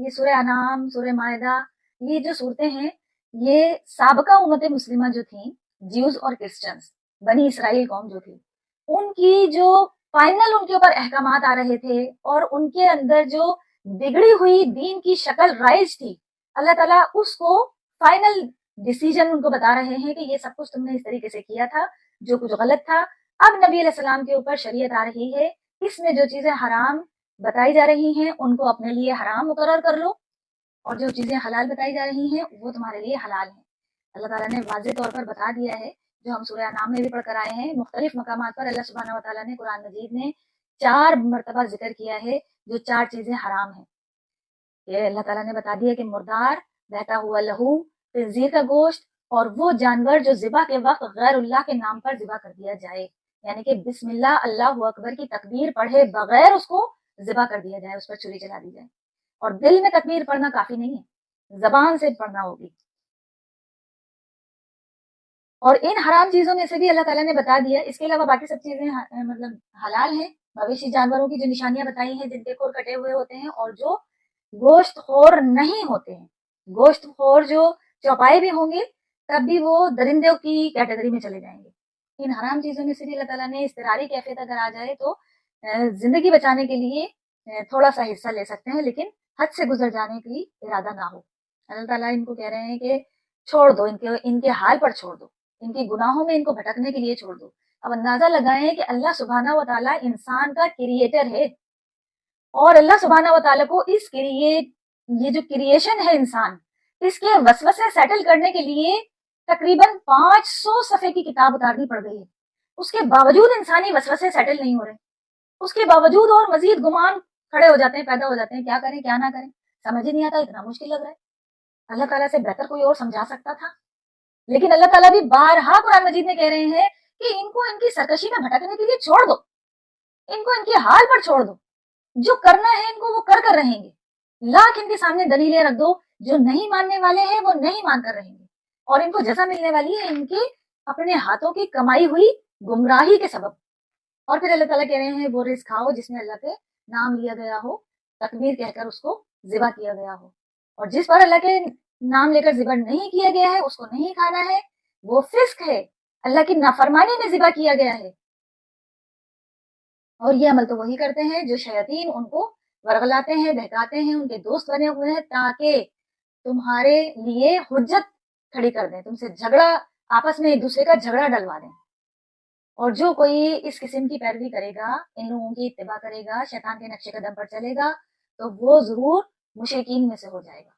یہ سورہ انعام، سورہ مائدہ، یہ جو صورتیں ہیں یہ سابقہ امت مسلمہ جو تھیں، جیوز اور کرسچنز، بنی اسرائیل قوم جو تھی، ان کی جو فائنل ان کے اوپر احکامات آ رہے تھے اور ان کے اندر جو بگڑی ہوئی دین کی شکل رائج تھی، اللہ تعالیٰ اس کو فائنل ڈیسیجن ان کو بتا رہے ہیں کہ یہ سب کچھ تم نے اس طریقے سے کیا تھا جو کچھ غلط تھا. اب نبی علیہ السلام کے اوپر شریعت آ رہی ہے، اس میں جو چیزیں حرام بتائی جا رہی ہیں ان کو اپنے لیے حرام مقرر کر لو، اور جو چیزیں حلال بتائی جا رہی ہیں وہ تمہارے لیے حلال ہیں. اللہ تعالیٰ نے واضح طور پر بتا دیا ہے، جو ہم سورہ انعام میں بھی پڑھ کر آئے ہیں. مختلف مقامات پر اللہ سبحانہ و تعالیٰ نے قرآن مجید میں 4 مرتبہ ذکر کیا ہے جو 4 چیزیں حرام ہیں. یہ اللہ تعالیٰ نے بتا دیا کہ مردار، بہتا ہوا لہو، خنزیر کا گوشت، اور وہ جانور جو ذبح کے وقت غیر اللہ کے نام پر ذبح کر دیا جائے، یعنی کہ بسم اللہ اللہ اکبر کی تکبیر پڑھے بغیر اس کو ذبح کر دیا جائے، اس پر چھری چلا دی جائے. اور دل میں تکبیر پڑھنا کافی نہیں ہے، زبان سے پڑھنا ہوگی. اور ان حرام چیزوں میں سے بھی اللہ تعالیٰ نے بتا دیا، اس کے علاوہ باقی سب چیزیں مطلب حلال ہیں. مویشی جانوروں کی جو نشانیاں بتائی ہیں جن کے کھور کٹے ہوئے ہوتے ہیں اور جو گوشت خور نہیں ہوتے ہیں. گوشت خور جو چوپائے بھی ہوں گے تب بھی وہ درندوں کی کیٹیگری میں چلے جائیں گے. ان حرام چیزوں میں سے بھی اللہ تعالیٰ نے اضطراری کیفیت اگر آ جائے تو زندگی بچانے کے لیے تھوڑا سا حصہ لے سکتے ہیں، لیکن حد سے گزر جانے کی ارادہ نہ ہو. اللہ تعالیٰ ان کو کہہ رہے ہیں کہ چھوڑ دو، ان کے حال پر چھوڑ دو، ان کی گناہوں میں ان کو بھٹکنے کے لیے چھوڑ دو. اب اندازہ لگائیں کہ اللہ سبحانہ و تعالیٰ انسان کا کریٹر ہے، اور اللہ سبحانہ و تعالیٰ کو یہ جو کریشن ہے انسان، اس کے وسوسے سیٹل کرنے کے لیے تقریباً 500 صفحے کی کتاب اتارنی پڑ گئی ہے. اس کے باوجود انسانی وسوسے سیٹل نہیں ہو رہے، اس کے باوجود اور مزید گمان کھڑے ہو جاتے ہیں، پیدا ہو جاتے ہیں. کیا کریں کیا نہ کریں سمجھ ہی نہیں آتا، اتنا مشکل لگ رہا ہے. اللہ تعالیٰ سے بہتر کوئی اور سمجھا سکتا تھا، لیکن اللہ تعالیٰ بھی بارہا قرآن مجید میں کہہ رہے ہیں کہ ان کو ان کی سرکشی میں بھٹکنے کے لیے چھوڑ دو، ان کو ان کے حال پر چھوڑ دو. جو کرنا ہے ان کو وہ کر رہیں گے. لاکھ ان کے سامنے دلیلیں رکھ دو، جو نہیں ماننے والے ہیں وہ نہیں مان کر رہیں گے، اور ان کو جزا ملنے والی ہے ان کے اپنے ہاتھوں کی کمائی ہوئی گمراہی کے سبب. اور پھر اللہ تعالیٰ کہہ رہے ہیں وہ رزق کھاؤ جس میں اللہ کے نام لیا گیا ہو، تکبیر کہہ کر اس کو ذبح کیا گیا ہو، اور جس پر اللہ کے نام لے کر ذبح نہیں کیا گیا ہے اس کو نہیں کھانا ہے. وہ فسق ہے، اللہ کی نافرمانی میں ذبح کیا گیا ہے. اور یہ عمل تو وہی کرتے ہیں جو شیاطین ان کو ورغلاتے ہیں، بہکاتے ہیں، ان کے دوست بنے ہوئے ہیں تاکہ تمہارے لیے حجت کھڑی کر دیں، تم سے جھگڑا، آپس میں ایک دوسرے کا جھگڑا ڈلوا دیں. اور جو کوئی اس قسم کی پیروی کرے گا، ان لوگوں کی اتباع کرے گا، شیطان کے نقش قدم پر چلے گا، تو وہ ضرور مشرکین میں سے ہو جائے گا.